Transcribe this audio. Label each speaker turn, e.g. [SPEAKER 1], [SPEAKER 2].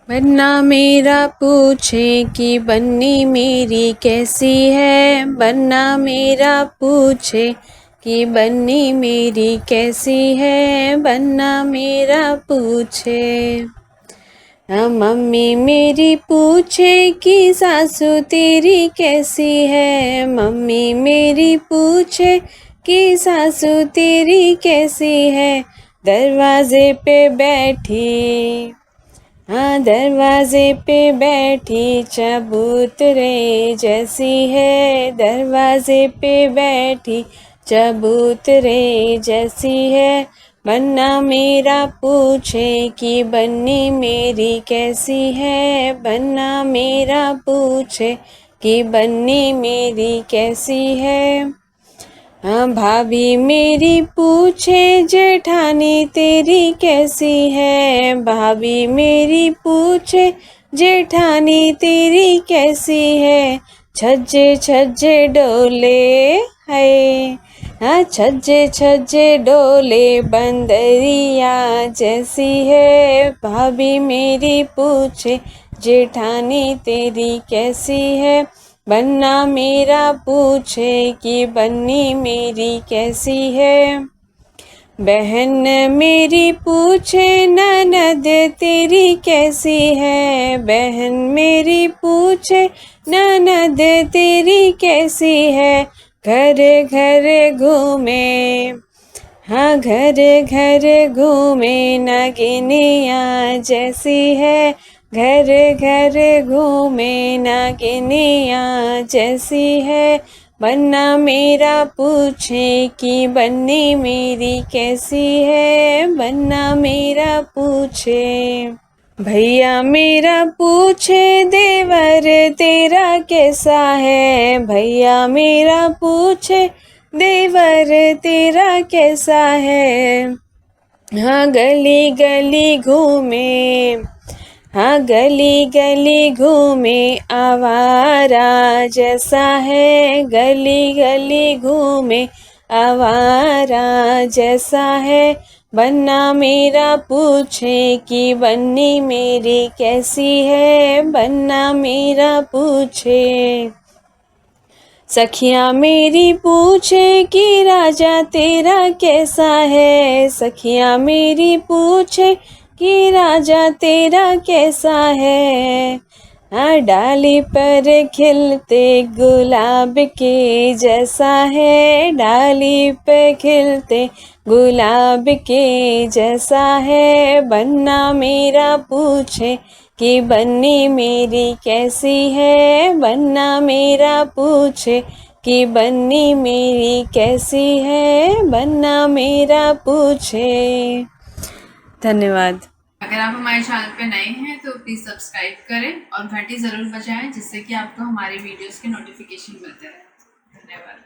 [SPEAKER 1] बन्ना मेरा पूछे कि बन्नी मेरी कैसी है। बन्ना मेरा पूछे कि बन्नी मेरी कैसी है। बन्ना मेरा पूछे। मम्मी मेरी पूछे कि सासू तेरी कैसी है। मम्मी मेरी पूछे कि सासू तेरी कैसी है। दरवाजे पे बैठी, हाँ दरवाजे पे बैठी चबूतरे जैसी है। दरवाजे पे बैठी चबूतरे जैसी है। बन्ना मेरा पूछे कि बन्नी मेरी कैसी है। बन्ना मेरा पूछे कि बन्नी मेरी कैसी है। हाँ भाभी मेरी पूछे जेठानी तेरी कैसी है। भाभी मेरी पूछे जेठानी तेरी कैसी है। छज्जे छज्जे डोले है, हाँ छज्जे छज्जे डोले बंदरिया जैसी है। भाभी मेरी पूछे जेठानी तेरी कैसी है। बन्ना मेरा पूछे कि बन्नी मेरी कैसी है। बहन मेरी पूछे ननद तेरी कैसी है। बहन मेरी पूछे ननद तेरी कैसी है। घर घर घूमे, हाँ घर घर घूमे नागिनिया जैसी है। घर घर घूमे नागिनिया जैसी है। बन्ना मेरा पूछे कि बन्नी मेरी कैसी है। बन्ना मेरा पूछे। भैया मेरा पूछे देवर तेरा कैसा है। भैया मेरा पूछे देवर तेरा कैसा है। हाँ गली गली घूमे, हाँ गली गली घूमे आवारा जैसा है। गली गली घूमे आवारा जैसा है। बन्ना मेरा पूछे कि बन्नी मेरी कैसी है। बन्ना मेरा पूछे। सखियाँ मेरी पूछे कि राजा तेरा कैसा है। सखियाँ मेरी पूछे कि राजा तेरा कैसा है। हाँ डाली पर खिलते गुलाब के जैसा है। डाली पे खिलते गुलाब के जैसा है। बन्ना मेरा पूछे कि बन्नी मेरी कैसी है। बन्ना मेरा पूछे कि बन्नी मेरी कैसी है। बन्ना मेरा पूछे। धन्यवाद।
[SPEAKER 2] अगर आप हमारे चैनल पे नए हैं तो प्लीज़ सब्सक्राइब करें और घंटी ज़रूर बजाएं, जिससे कि आपको हमारी वीडियोस के नोटिफिकेशन मिलते रहें। धन्यवाद।